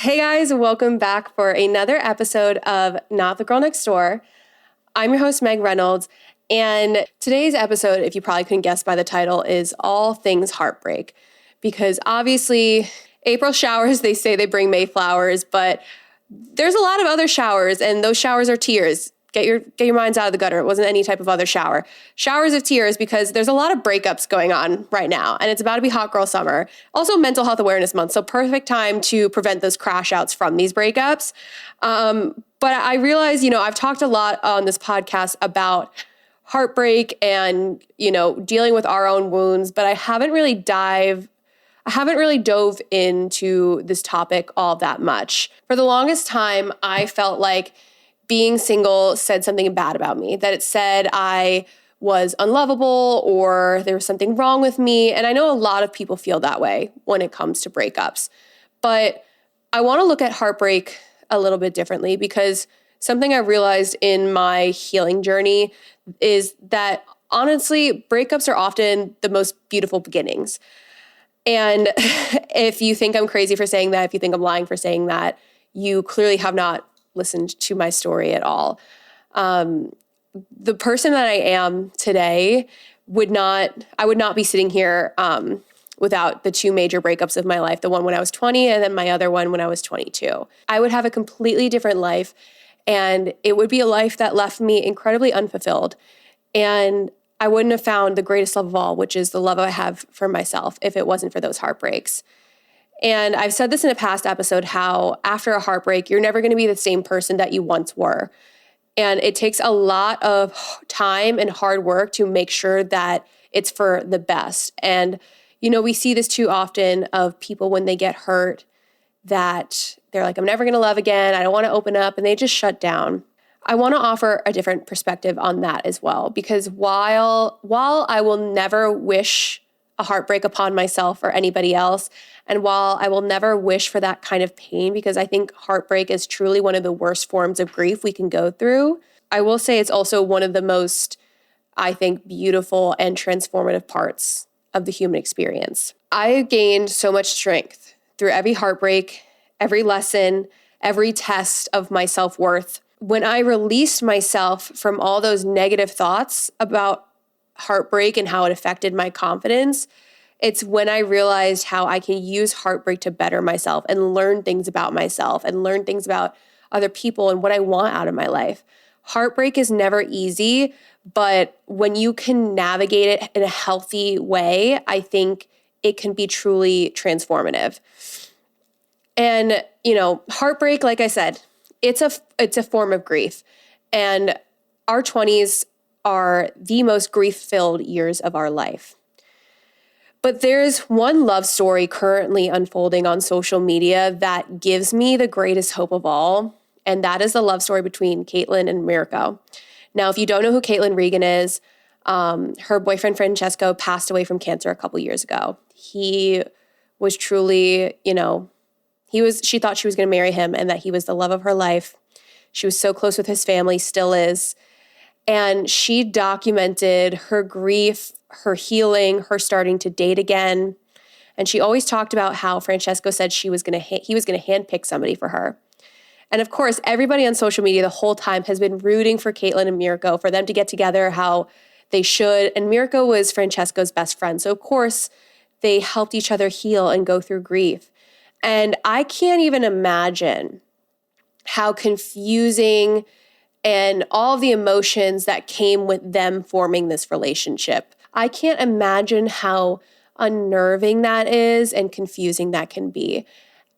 Hey guys, welcome back for another episode of Not the Girl Next Door. I'm your host, Meg Reynolds, and today's episode, if you probably couldn't guess by the title, is all things heartbreak. Because obviously, April showers, they say they bring May flowers, but there's a lot of other showers, and those showers are tears. Get your minds out of the gutter. It wasn't any type of other shower. Showers of tears, because there's a lot of breakups going on right now, and it's about to be hot girl summer. Also Mental Health Awareness Month, so perfect time to prevent those crash outs from these breakups. But I realize, I've talked a lot on this podcast about heartbreak and, dealing with our own wounds, but I haven't really dove into this topic all that much. For the longest time, I felt like being single said something bad about me, that it said I was unlovable or there was something wrong with me. And I know a lot of people feel that way when it comes to breakups. But I want to look at heartbreak a little bit differently, because something I realized in my healing journey is that honestly, breakups are often the most beautiful beginnings. And if you think I'm crazy for saying that, if you think I'm lying for saying that, you clearly have not listened to my story at all. The person that I am today I would not be sitting here without the two major breakups of my life, the one when I was 20 and then my other one when I was 22. I would have a completely different life, and it would be a life that left me incredibly unfulfilled. And I wouldn't have found the greatest love of all, which is the love I have for myself, if it wasn't for those heartbreaks. And I've said this in a past episode, how after a heartbreak, you're never going to be the same person that you once were. And it takes a lot of time and hard work to make sure that it's for the best. And, we see this too often of people when they get hurt, that they're like, I'm never going to love again. I don't want to open up, and they just shut down. I want to offer a different perspective on that as well, because while I will never wish a heartbreak upon myself or anybody else, and while I will never wish for that kind of pain, because I think heartbreak is truly one of the worst forms of grief we can go through, I will say it's also one of the most, I think, beautiful and transformative parts of the human experience. I gained so much strength through every heartbreak, every lesson, every test of my self-worth. When I released myself from all those negative thoughts about heartbreak and how it affected my confidence, it's when I realized how I can use heartbreak to better myself and learn things about myself and learn things about other people and what I want out of my life. Heartbreak is never easy, but when you can navigate it in a healthy way, I think it can be truly transformative. And, heartbreak, like I said, it's a form of grief. And our 20s are the most grief-filled years of our life. But there's one love story currently unfolding on social media that gives me the greatest hope of all, and that is the love story between Caitlin and Mirko. Now, if you don't know who Caitlin Regan is, her boyfriend Francesco passed away from cancer a couple years ago. He was truly, she thought she was going to marry him and that he was the love of her life. She was so close with his family, still is. And she documented her grief, her healing, her starting to date again. And she always talked about how Francesco said he was going to handpick somebody for her. And of course, everybody on social media the whole time has been rooting for Caitlin and Mirko, for them to get together how they should. And Mirko was Francesco's best friend. So of course, they helped each other heal and go through grief. And I can't even imagine how confusing and all the emotions that came with them forming this relationship. I can't imagine how unnerving that is and confusing that can be.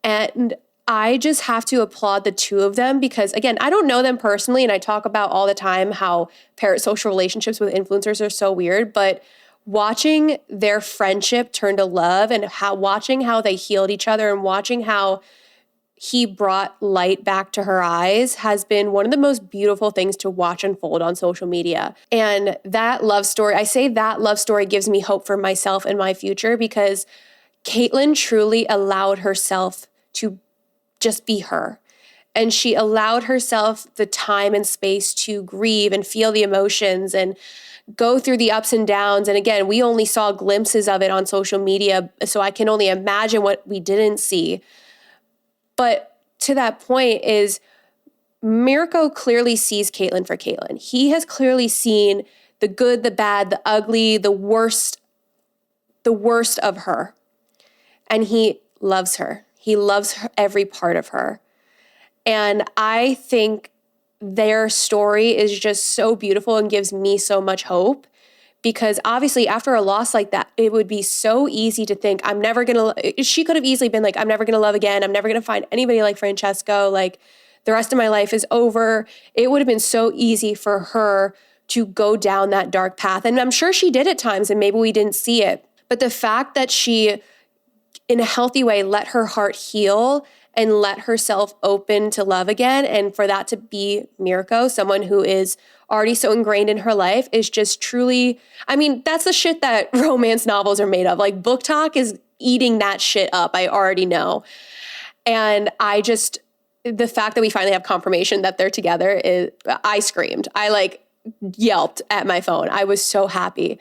And I just have to applaud the two of them, because, again, I don't know them personally, and I talk about all the time how parasocial relationships with influencers are so weird, but watching their friendship turn to love and watching how they healed each other and watching how he brought light back to her eyes has been one of the most beautiful things to watch unfold on social media. And that love story gives me hope for myself and my future, because Caitlin truly allowed herself to just be her. And she allowed herself the time and space to grieve and feel the emotions and go through the ups and downs. And again, we only saw glimpses of it on social media, so I can only imagine what we didn't see. But to that point is Mirko clearly sees Caitlin for Caitlin. He has clearly seen the good, the bad, the ugly, the worst of her. And he loves her. He loves her, every part of her. And I think their story is just so beautiful and gives me so much hope, because obviously after a loss like that, it would be so easy to think, she could have easily been like, I'm never going to love again. I'm never going to find anybody like Francesco. Like, the rest of my life is over. It would have been so easy for her to go down that dark path. And I'm sure she did at times, and maybe we didn't see it. But the fact that she, in a healthy way, let her heart heal and let herself open to love again, and for that to be Mirko, someone who is already so ingrained in her life, is just truly, I mean, that's the shit that romance novels are made of. Like, book talk is eating that shit up. I already know. And the fact that we finally have confirmation that they're together I screamed. I yelped at my phone. I was so happy.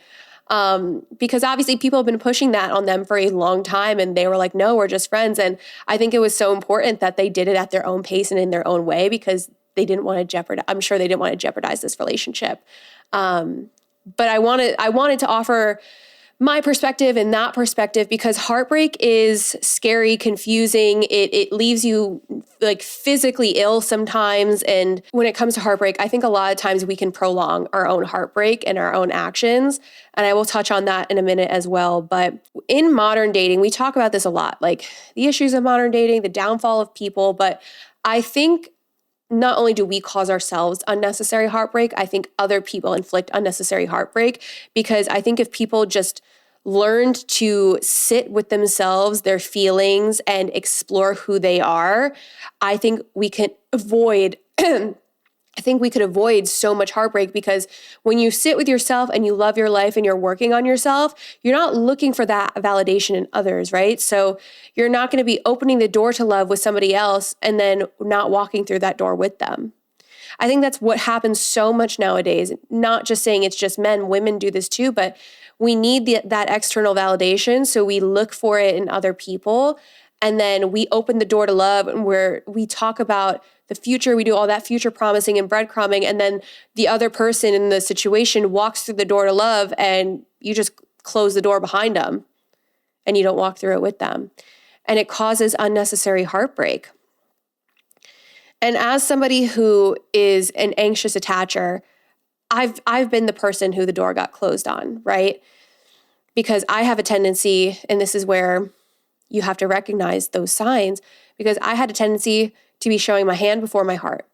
Because obviously people have been pushing that on them for a long time, and they were like, no, we're just friends. And I think it was so important that they did it at their own pace and in their own way, because they didn't want to I'm sure they didn't want to jeopardize this relationship. But I wanted to offer my perspective and that perspective, because heartbreak is scary, confusing. It leaves you like physically ill sometimes. And when it comes to heartbreak, I think a lot of times we can prolong our own heartbreak and our own actions. And I will touch on that in a minute as well. But in modern dating, we talk about this a lot, like the issues of modern dating, the downfall of people. But I think not only do we cause ourselves unnecessary heartbreak, I think other people inflict unnecessary heartbreak, because I think if people just learned to sit with themselves, their feelings, and explore who they are, I think we can avoid so much heartbreak, because when you sit with yourself and you love your life and you're working on yourself, you're not looking for that validation in others, right? So you're not going to be opening the door to love with somebody else and then not walking through that door with them. I think that's what happens so much nowadays. Not just saying it's just men, women do this too, but we need that external validation. So we look for it in other people, and then we open the door to love, and we talk about the future. We do all that future promising and breadcrumbing, and then the other person in the situation walks through the door to love, and you just close the door behind them and you don't walk through it with them. And it causes unnecessary heartbreak. And as somebody who is an anxious attacher, I've been the person who the door got closed on, right? Because I have a tendency, and this is where you have to recognize those signs, because I had a tendency to be showing my hand before my heart.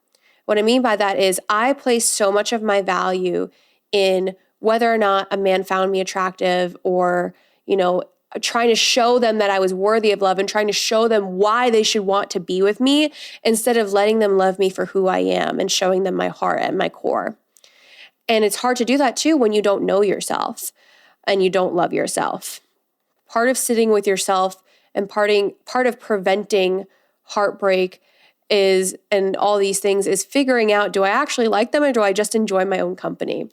What I mean by that is I place so much of my value in whether or not a man found me attractive, or, trying to show them that I was worthy of love and trying to show them why they should want to be with me, instead of letting them love me for who I am and showing them my heart and my core. And it's hard to do that too when you don't know yourself and you don't love yourself. Part of sitting with yourself and part of preventing heartbreak and all these things is figuring out, do I actually like them, or do I just enjoy my own company?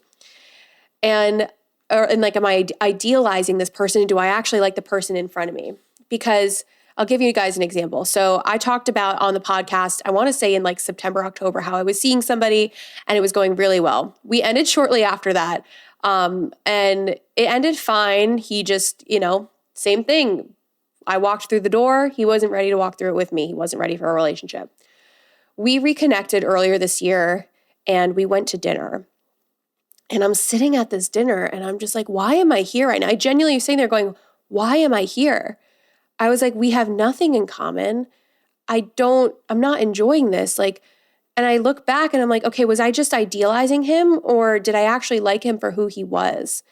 And am I idealizing this person? Do I actually like the person in front of me? Because I'll give you guys an example. So I talked about on the podcast, I want to say in September, October, how I was seeing somebody and it was going really well. We ended shortly after that. And it ended fine. He just, same thing. I walked through the door. He wasn't ready to walk through it with me. He wasn't ready for a relationship. We reconnected earlier this year and we went to dinner. And I'm sitting at this dinner and I'm just like, why am I here right now? I genuinely was sitting there going, why am I here? I was like, we have nothing in common. I'm not enjoying this. And I look back and I'm like, okay, was I just idealizing him, or did I actually like him for who he was?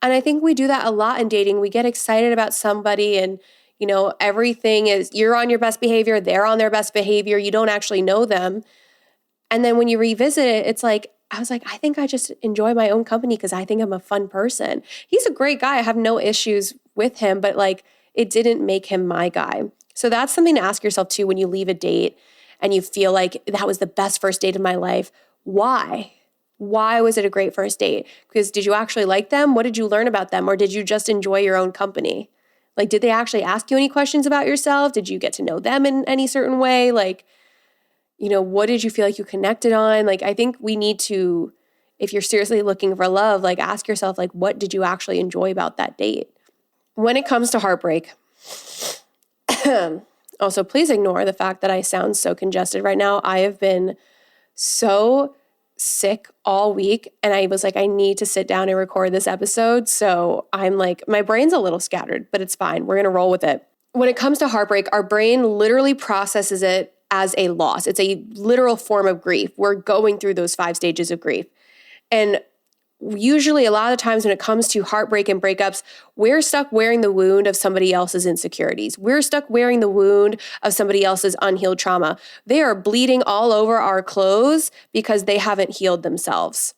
And I think we do that a lot in dating. We get excited about somebody and, everything is, you're on your best behavior, they're on their best behavior. You don't actually know them. And then when you revisit it, it's like, I was like, I think I just enjoy my own company because I think I'm a fun person. He's a great guy. I have no issues with him, but it didn't make him my guy. So that's something to ask yourself too when you leave a date and you feel like that was the best first date of my life. Why? Why was it a great first date? Because did you actually like them? What did you learn about them? Or did you just enjoy your own company? Did they actually ask you any questions about yourself? Did you get to know them in any certain way? What did you feel like you connected on? Like, I think we need to, if you're seriously looking for love, like ask yourself, like, what did you actually enjoy about that date? When it comes to heartbreak, also please ignore the fact that I sound so congested right now. I have been so sick all week, and I was like, I need to sit down and record this episode. So I'm like, my brain's a little scattered, but it's fine. We're going to roll with it. When it comes to heartbreak, our brain literally processes it as a loss. It's a literal form of grief. We're going through those 5 stages of grief. And usually a lot of times when it comes to heartbreak and breakups, we're stuck wearing the wound of somebody else's insecurities. We're stuck wearing the wound of somebody else's unhealed trauma. They are bleeding all over our clothes because they haven't healed themselves.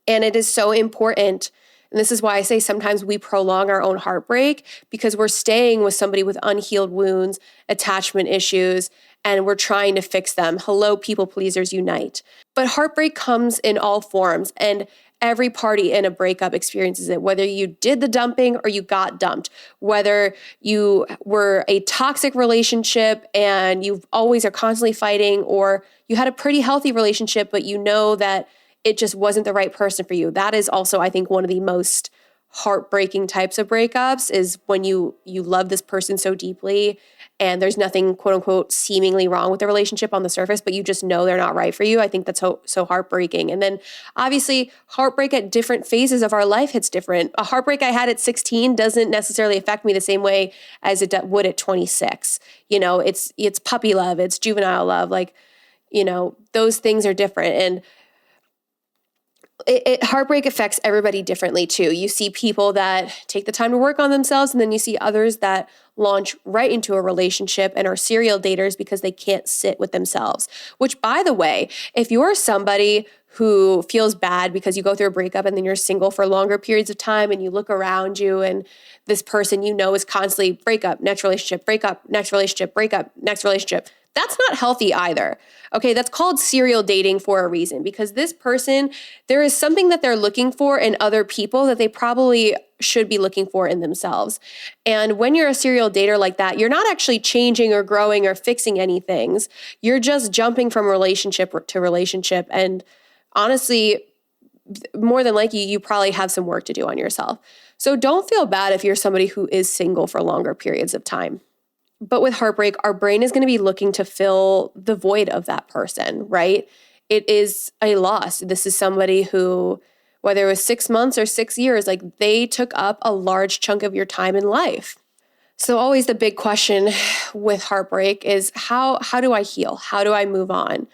And it is so important. And this is why I say sometimes we prolong our own heartbreak, because we're staying with somebody with unhealed wounds, attachment issues, and we're trying to fix them. Hello, people pleasers unite. But heartbreak comes in all forms, and every party in a breakup experiences it, whether you did the dumping or you got dumped, whether you were a toxic relationship and you always are constantly fighting, or you had a pretty healthy relationship, but you know that it just wasn't the right person for you. That is also, I think, one of the most heartbreaking types of breakups, is when you love this person so deeply and there's nothing, quote unquote, seemingly wrong with the relationship on the surface, but you just know they're not right for you. I think that's so heartbreaking. And then obviously heartbreak at different phases of our life hits different. A heartbreak I had at 16 doesn't necessarily affect me the same way as it would at 26. It's puppy love, it's juvenile love. Like, those things are different. And heartbreak affects everybody differently too. You see people that take the time to work on themselves, and then you see others that launch right into a relationship and are serial daters because they can't sit with themselves. Which, by the way, if you're somebody who feels bad because you go through a breakup and then you're single for longer periods of time, and you look around you and this person is constantly breakup, next relationship, breakup, next relationship, breakup, next relationship, that's not healthy either. Okay, that's called serial dating for a reason, because this person, there is something that they're looking for in other people that they probably should be looking for in themselves. And when you're a serial dater like that, you're not actually changing or growing or fixing any things. You're just jumping from relationship to relationship. And honestly, more than likely, you probably have some work to do on yourself. So don't feel bad if you're somebody who is single for longer periods of time. But with heartbreak, our brain is going to be looking to fill the void of that person, right? It is a loss. This is somebody who, whether it was 6 months or 6 years, like, they took up a large chunk of your time in life. So always the big question with heartbreak is how do I heal? How do I move on?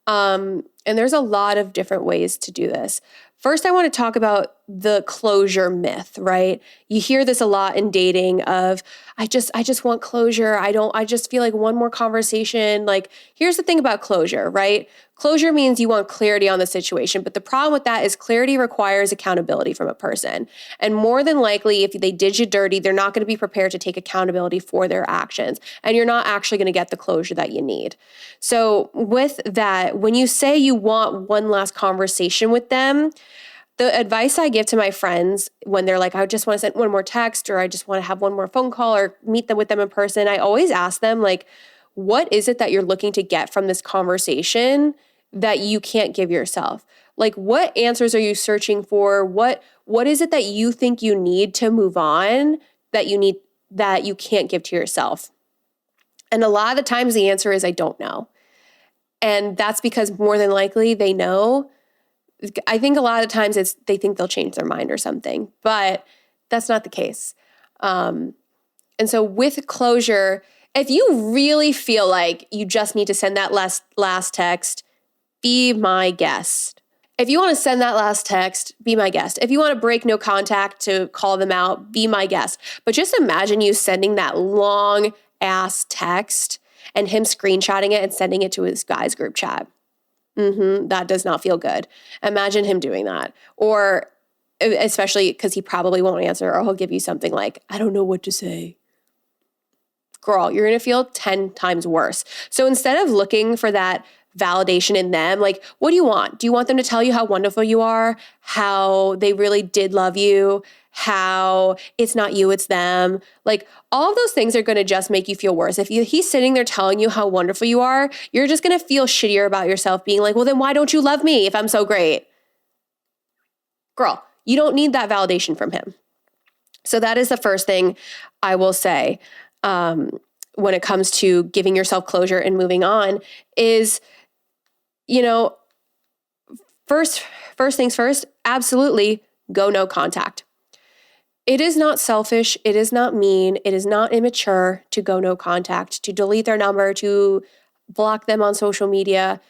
And there's a lot of different ways to do this. First, I want to talk about the closure myth, right? You hear this a lot in dating of, I just want closure. I just feel like one more conversation. Like, here's the thing about closure, right? Closure means you want clarity on the situation. But the problem with that is clarity requires accountability from a person. And more than likely, if they did you dirty, they're not going to be prepared to take accountability for their actions. And you're not actually going to get the closure that you need. So with that, when you say you want one last conversation with them, the advice I give to my friends when they're like, I just want to send one more text, or I just want to have one more phone call, or meet them with them in person, I always ask them, like, what is it that you're looking to get from this conversation that you can't give yourself? Like, what answers are you searching for? What is it that you think you need to move on that you can't give to yourself? And a lot of the times the answer is, I don't know. And that's because more than likely they know. I think a lot of times they think they'll change their mind or something, but that's not the case. And so with closure, if you really feel like you just need to send that last text, be my guest. If you want to send that last text, be my guest. If you want to break no contact to call them out, be my guest. But just imagine you sending that long ass text and him screenshotting it and sending it to his guys group chat. That does not feel good. Imagine him doing that. Or especially because he probably won't answer, or he'll give you something like, I don't know what to say. Girl, you're going to feel 10 times worse. So instead of looking for that validation in them. Like, what do you want? Do you want them to tell you how wonderful you are, how they really did love you, how it's not you, it's them? Like, all of those things are going to just make you feel worse. If he's sitting there telling you how wonderful you are, you're just going to feel shittier about yourself, being like, well, then why don't you love me if I'm so great? Girl, you don't need that validation from him. So that is the first thing I will say when it comes to giving yourself closure and moving on is, first things first, absolutely go no contact. It is not selfish. It is not mean. It is not immature to go no contact, to delete their number, to block them on social media,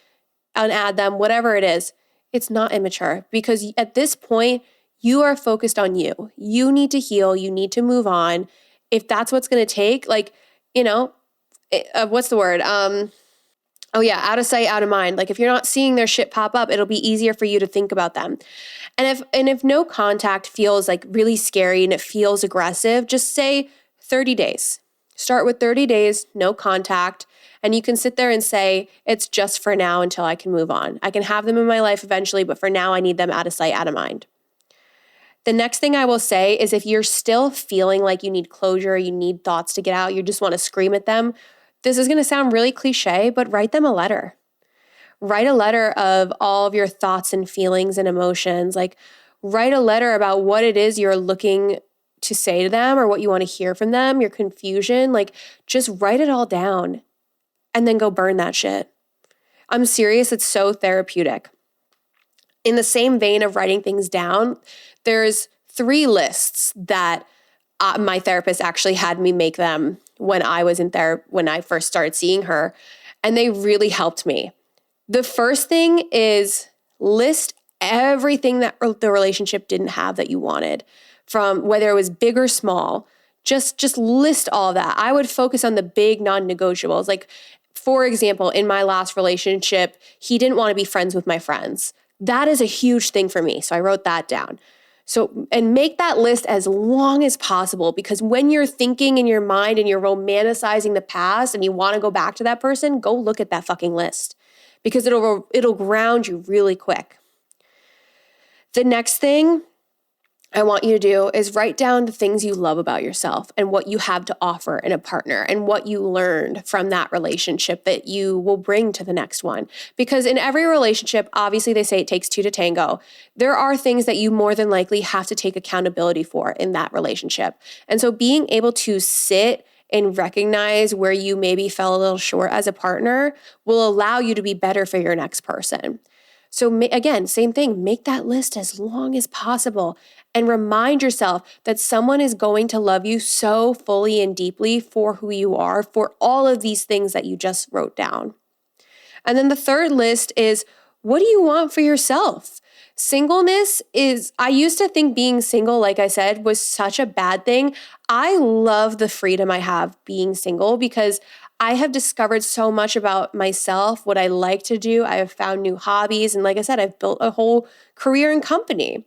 unadd them, whatever it is. It's not immature, because at this point, you are focused on you. You need to heal. You need to move on. If that's what's going to take, what's the word? Out of sight, out of mind. Like, if you're not seeing their shit pop up, it'll be easier for you to think about them. And if no contact feels like really scary and it feels aggressive, just say 30 days. Start with 30 days, no contact. And you can sit there and say, it's just for now until I can move on. I can have them in my life eventually, but for now I need them out of sight, out of mind. The next thing I will say is, if you're still feeling like you need closure, you need thoughts to get out, you just want to scream at them, this is going to sound really cliche, but write them a letter. Write a letter of all of your thoughts and feelings and emotions. Like, write a letter about what it is you're looking to say to them or what you want to hear from them, your confusion. Like, just write it all down and then go burn that shit. I'm serious. It's so therapeutic. In the same vein of writing things down, there's 3 lists that my therapist actually had me make them when I was in therapy, when I first started seeing her, and they really helped me. The first thing is, list everything that the relationship didn't have that you wanted, from whether it was big or small. Just list all of that. I would focus on the big non-negotiables. Like, for example, in my last relationship, he didn't want to be friends with my friends. That is a huge thing for me. So I wrote that down. So, and make that list as long as possible, because when you're thinking in your mind and you're romanticizing the past and you want to go back to that person, go look at that fucking list, because it'll ground you really quick. The next thing I want you to do is write down the things you love about yourself and what you have to offer in a partner and what you learned from that relationship that you will bring to the next one. Because in every relationship, obviously they say it takes 2 to tango. There are things that you more than likely have to take accountability for in that relationship. And so being able to sit and recognize where you maybe fell a little short as a partner will allow you to be better for your next person. So again, same thing, make that list as long as possible and remind yourself that someone is going to love you so fully and deeply for who you are, for all of these things that you just wrote down. And then the third list is, what do you want for yourself? Singleness is, I used to think being single, like I said, was such a bad thing. I love the freedom I have being single, because I have discovered so much about myself, what I like to do. I have found new hobbies. And like I said, I've built a whole career and company.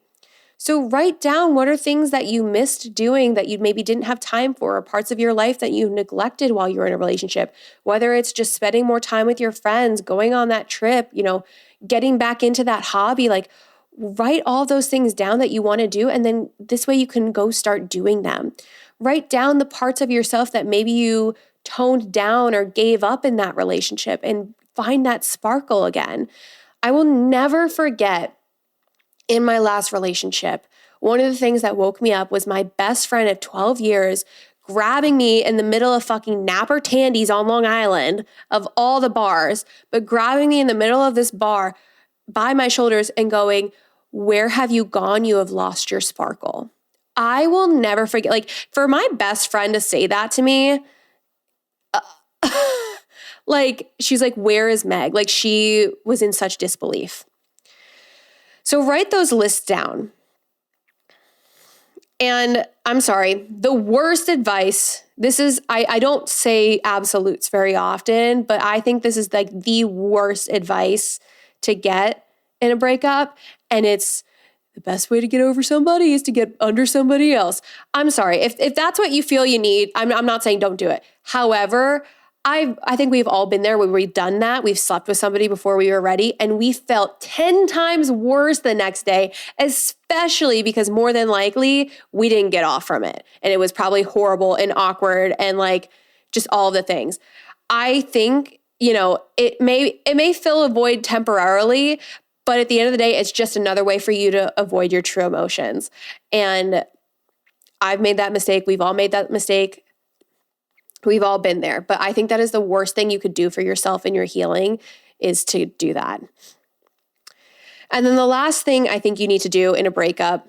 So write down, what are things that you missed doing that you maybe didn't have time for, or parts of your life that you neglected while you were in a relationship, whether it's just spending more time with your friends, going on that trip, getting back into that hobby. Like, write all those things down that you want to do. And then this way you can go start doing them. Write down the parts of yourself that maybe you toned down or gave up in that relationship, and find that sparkle again. I will never forget, in my last relationship, one of the things that woke me up was my best friend of 12 years grabbing me in the middle of fucking Napper Tandy's on Long Island, of all the bars, but grabbing me in the middle of this bar by my shoulders and going, "Where have you gone? You have lost your sparkle." I will never forget, like, for my best friend to say that to me, like, she's like, "Where is Meg?" Like, she was in such disbelief. So write those lists down. And I'm sorry, the worst advice, this is, I don't say absolutes very often, but I think this is like the worst advice to get in a breakup. And it's, the best way to get over somebody is to get under somebody else. I'm sorry, if that's what you feel you need, I'm not saying don't do it. However, I think we've all been there where we've done that. We've slept with somebody before we were ready and we felt 10 times worse the next day, especially because more than likely we didn't get off from it. And it was probably horrible and awkward and like just all the things. I think, it may fill a void temporarily, but at the end of the day, it's just another way for you to avoid your true emotions. And I've made that mistake. We've all made that mistake. We've all been there, but I think that is the worst thing you could do for yourself and your healing is to do that. And then the last thing I think you need to do in a breakup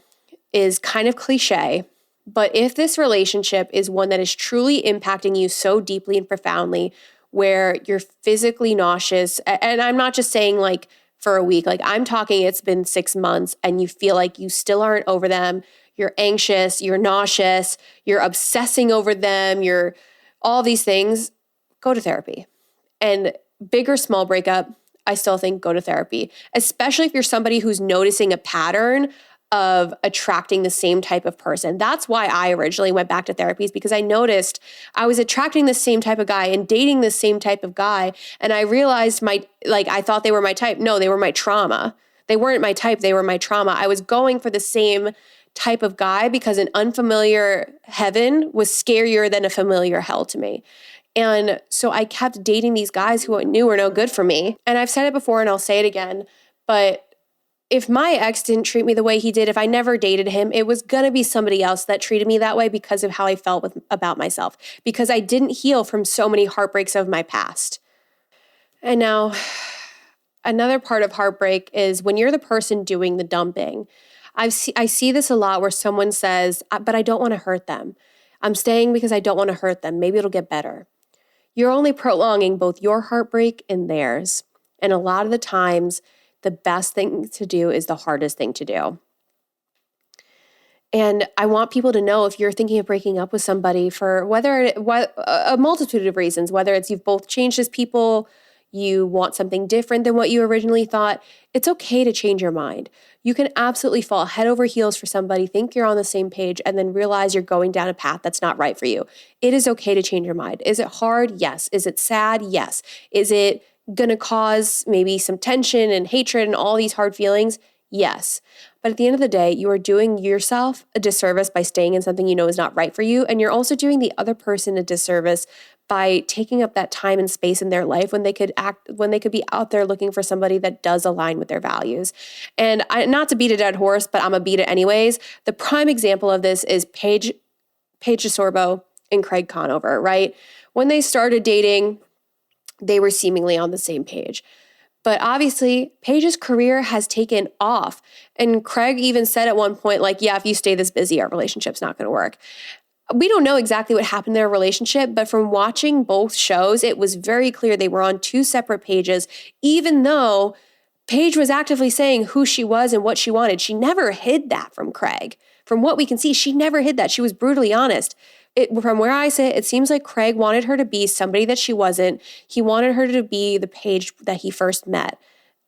is kind of cliche, but if this relationship is one that is truly impacting you so deeply and profoundly where you're physically nauseous, and I'm not just saying like for a week, like I'm talking it's been 6 months and you feel like you still aren't over them, you're anxious, you're nauseous, you're obsessing over them, you're all these things, go to therapy. And big or small breakup, I still think go to therapy, especially if you're somebody who's noticing a pattern of attracting the same type of person. That's why I originally went back to therapy, is because I noticed I was attracting the same type of guy and dating the same type of guy. And I realized I thought they were my type. No, they were my trauma. They weren't my type. They were my trauma. I was going for the same type of guy because an unfamiliar heaven was scarier than a familiar hell to me. And so I kept dating these guys who I knew were no good for me. And I've said it before and I'll say it again, but if my ex didn't treat me the way he did, if I never dated him, it was going to be somebody else that treated me that way because of how I felt about myself, because I didn't heal from so many heartbreaks of my past. And now another part of heartbreak is when you're the person doing the dumping. I see this a lot where someone says, but I don't want to hurt them. I'm staying because I don't want to hurt them. Maybe it'll get better. You're only prolonging both your heartbreak and theirs. And a lot of the times, the best thing to do is the hardest thing to do. And I want people to know if you're thinking of breaking up with somebody for a multitude of reasons, whether it's you've both changed as people, you want something different than what you originally thought, it's okay to change your mind. You can absolutely fall head over heels for somebody, think you're on the same page, and then realize you're going down a path that's not right for you. It is okay to change your mind. Is it hard? Yes. Is it sad? Yes. Is it going to cause maybe some tension and hatred and all these hard feelings? Yes. But at the end of the day, you are doing yourself a disservice by staying in something you know is not right for you. And you're also doing the other person a disservice by taking up that time and space in their life when they could be out there looking for somebody that does align with their values. And not to beat a dead horse, but I'm gonna beat it anyways. The prime example of this is Paige DeSorbo and Craig Conover, right? When they started dating, they were seemingly on the same page. But obviously, Paige's career has taken off. And Craig even said at one point, like, yeah, if you stay this busy, our relationship's not going to work. We don't know exactly what happened in their relationship, but from watching both shows, it was very clear they were on two separate pages, even though Paige was actively saying who she was and what she wanted. She never hid that from Craig. From what we can see, she never hid that. She was brutally honest. From where I sit, it seems like Craig wanted her to be somebody that she wasn't. He wanted her to be the Paige that he first met.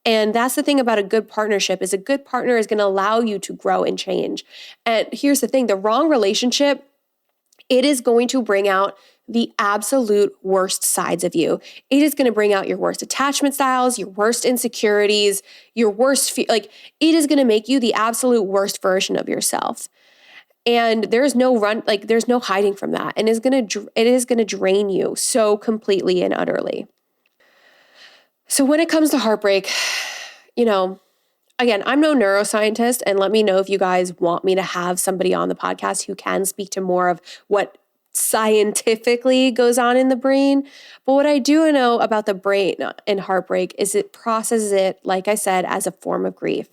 And that's the thing about a good partnership, is a good partner is going to allow you to grow and change. And here's the thing, the wrong relationship, it is going to bring out the absolute worst sides of you. It is going to bring out your worst attachment styles, your worst insecurities, your worst, it is going to make you the absolute worst version of yourself. And there's no hiding from that. And it is going to drain you so completely and utterly. So when it comes to heartbreak, again, I'm no neuroscientist, and let me know if you guys want me to have somebody on the podcast who can speak to more of what scientifically goes on in the brain. But what I do know about the brain and heartbreak is it processes it, like I said, as a form of grief.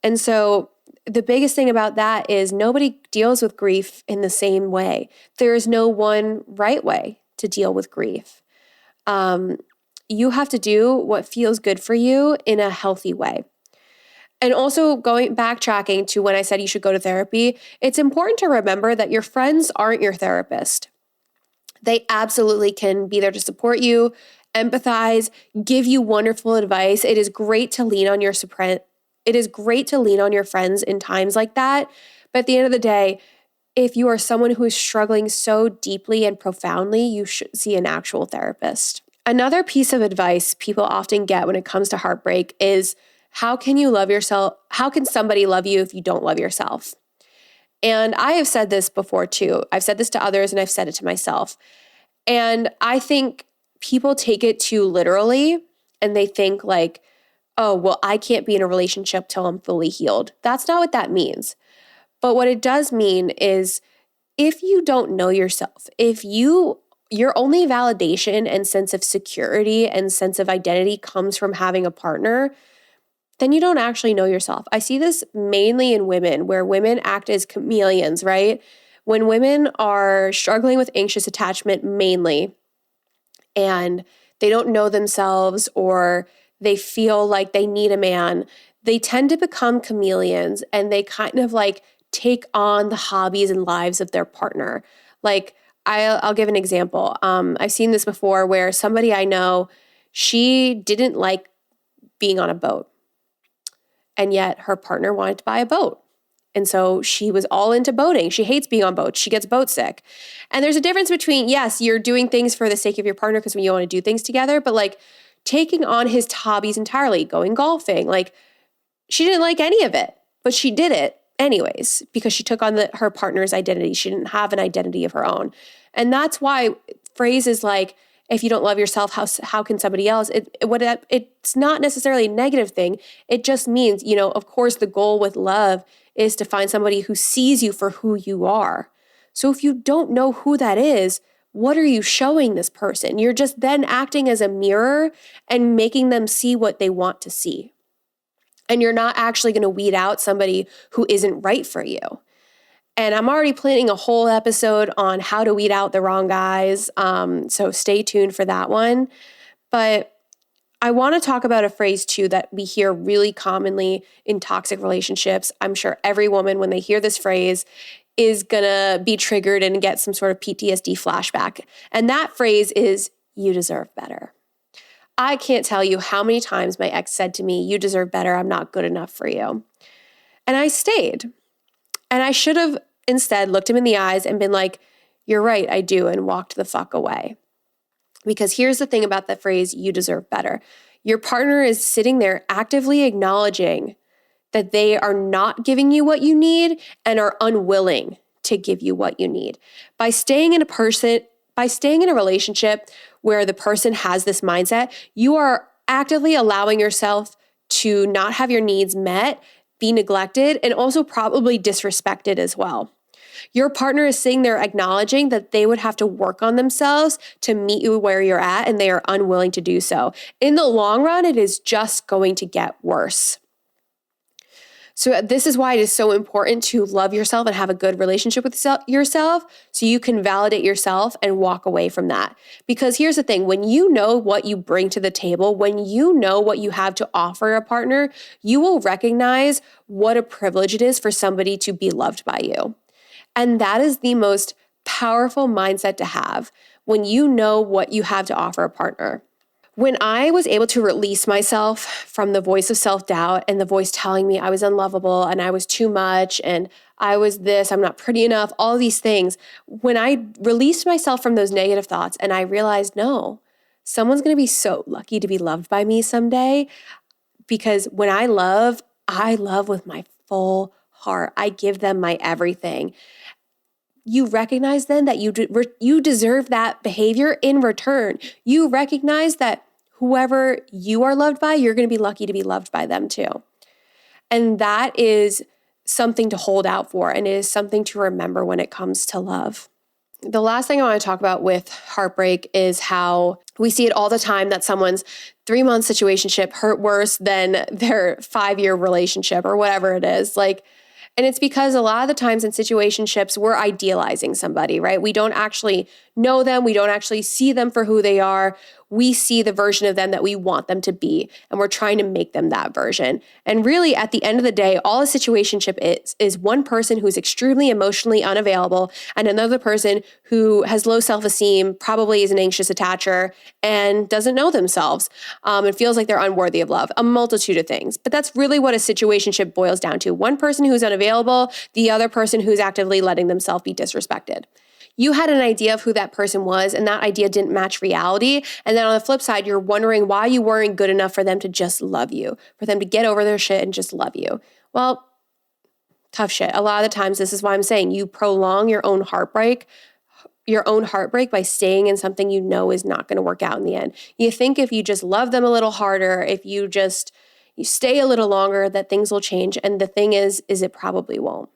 And so the biggest thing about that is nobody deals with grief in the same way. There is no one right way to deal with grief. You have to do what feels good for you in a healthy way. And also backtracking to when I said you should go to therapy, it's important to remember that your friends aren't your therapist. They absolutely can be there to support you, empathize, give you wonderful advice. It is great to lean on your friends in times like that. But at the end of the day, if you are someone who is struggling so deeply and profoundly, you should see an actual therapist. Another piece of advice people often get when it comes to heartbreak is, how can you love yourself? How can somebody love you if you don't love yourself? And I have said this before too. I've said this to others and I've said it to myself. And I think people take it too literally and they think like, oh, well, I can't be in a relationship till I'm fully healed. That's not what that means. But what it does mean is, if you don't know yourself, if your only validation and sense of security and sense of identity comes from having a partner, then you don't actually know yourself. I see this mainly in women, where women act as chameleons, right? When women are struggling with anxious attachment mainly, and they don't know themselves, or they feel like they need a man, they tend to become chameleons, and they kind of like take on the hobbies and lives of their partner. Like, I'll give an example. I've seen this before where somebody I know, she didn't like being on a boat, and yet her partner wanted to buy a boat. And so she was all into boating. She hates being on boats. She gets boat sick. And there's a difference between, yes, you're doing things for the sake of your partner because you want to do things together, but like taking on his hobbies entirely, going golfing, like she didn't like any of it, but she did it anyways because she took on her partner's identity. She didn't have an identity of her own. And that's why phrases like, if you don't love yourself, how can somebody else? It's not necessarily a negative thing. It just means, of course, the goal with love is to find somebody who sees you for who you are. So if you don't know who that is, what are you showing this person? You're just then acting as a mirror and making them see what they want to see. And you're not actually going to weed out somebody who isn't right for you. And I'm already planning a whole episode on how to weed out the wrong guys. So stay tuned for that one. But I want to talk about a phrase too that we hear really commonly in toxic relationships. I'm sure every woman, when they hear this phrase, is going to be triggered and get some sort of PTSD flashback. And that phrase is, you deserve better. I can't tell you how many times my ex said to me, you deserve better. I'm not good enough for you. And I stayed. And I should have instead looked him in the eyes and been like, you're right, I do, and walked the fuck away. Because here's the thing about the phrase, you deserve better. Your partner is sitting there actively acknowledging that they are not giving you what you need and are unwilling to give you what you need. By staying in a relationship where the person has this mindset, you are actively allowing yourself to not have your needs met, be neglected, and also probably disrespected as well. Your partner is sitting there acknowledging that they would have to work on themselves to meet you where you're at, and they are unwilling to do so. In the long run, it is just going to get worse. So this is why it is so important to love yourself and have a good relationship with yourself so you can validate yourself and walk away from that. Because here's the thing, when you know what you bring to the table, when you know what you have to offer a partner, you will recognize what a privilege it is for somebody to be loved by you. And that is the most powerful mindset to have when you know what you have to offer a partner. When I was able to release myself from the voice of self-doubt and the voice telling me I was unlovable and I was too much and I was this, I'm not pretty enough, all these things, when I released myself from those negative thoughts and I realized, no, someone's going to be so lucky to be loved by me someday, because when I love with my full heart. I give them my everything. You recognize then that you deserve that behavior in return. You recognize that whoever you are loved by, you're going to be lucky to be loved by them too. And that is something to hold out for, and it is something to remember when it comes to love. The last thing I want to talk about with heartbreak is how we see it all the time that someone's 3-month situationship hurt worse than their 5-year relationship or whatever it is. And it's because a lot of the times in situationships, we're idealizing somebody, right? We don't actually know them. We don't actually see them for who they are. we see the version of them that we want them to be, and we're trying to make them that version. And really, at the end of the day, all a situationship is one person who's extremely emotionally unavailable and another person who has low self-esteem, probably is an anxious attacher, and doesn't know themselves, and feels like they're unworthy of love. A multitude of things. But that's really what a situationship boils down to. One person who's unavailable, the other person who's actively letting themselves be disrespected. You had an idea of who that person was, and that idea didn't match reality. And then on the flip side, you're wondering why you weren't good enough for them to just love you, for them to get over their shit and just love you. Well, tough shit. A lot of the times, this is why I'm saying you prolong your own heartbreak by staying in something you know is not going to work out in the end. You think if you just love them a little harder, if you stay a little longer, that things will change. And the thing is it probably won't.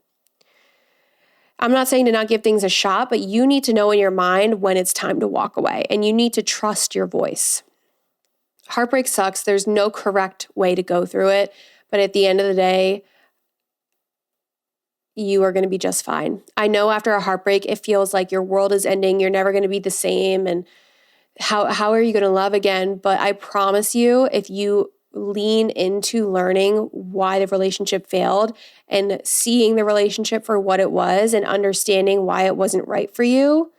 I'm not saying to not give things a shot, but you need to know in your mind when it's time to walk away, and you need to trust your voice. Heartbreak sucks. There's no correct way to go through it, but at the end of the day, you are going to be just fine. I know after a heartbreak, it feels like your world is ending. You're never going to be the same, and how are you going to love again? But I promise you, if you lean into learning why the relationship failed and seeing the relationship for what it was and understanding why it wasn't right for you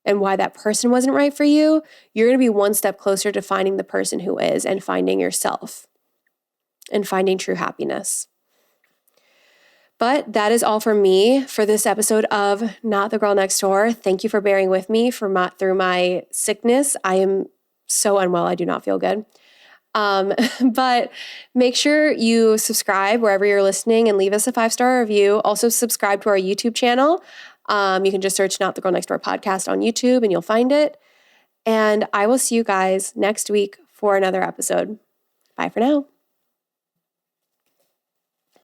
and why that person wasn't right for you, you're going to be one step closer to finding the person who is and finding yourself and finding true happiness. But that is all from me for this episode of Not the Girl Next Door. Thank you for bearing with me through my sickness. I am so unwell. I do not feel good. But make sure you subscribe wherever you're listening and leave us a 5-star review. Also subscribe to our YouTube channel. You can just search Not the Girl Next Door podcast on YouTube and you'll find it. And I will see you guys next week for another episode. Bye for now.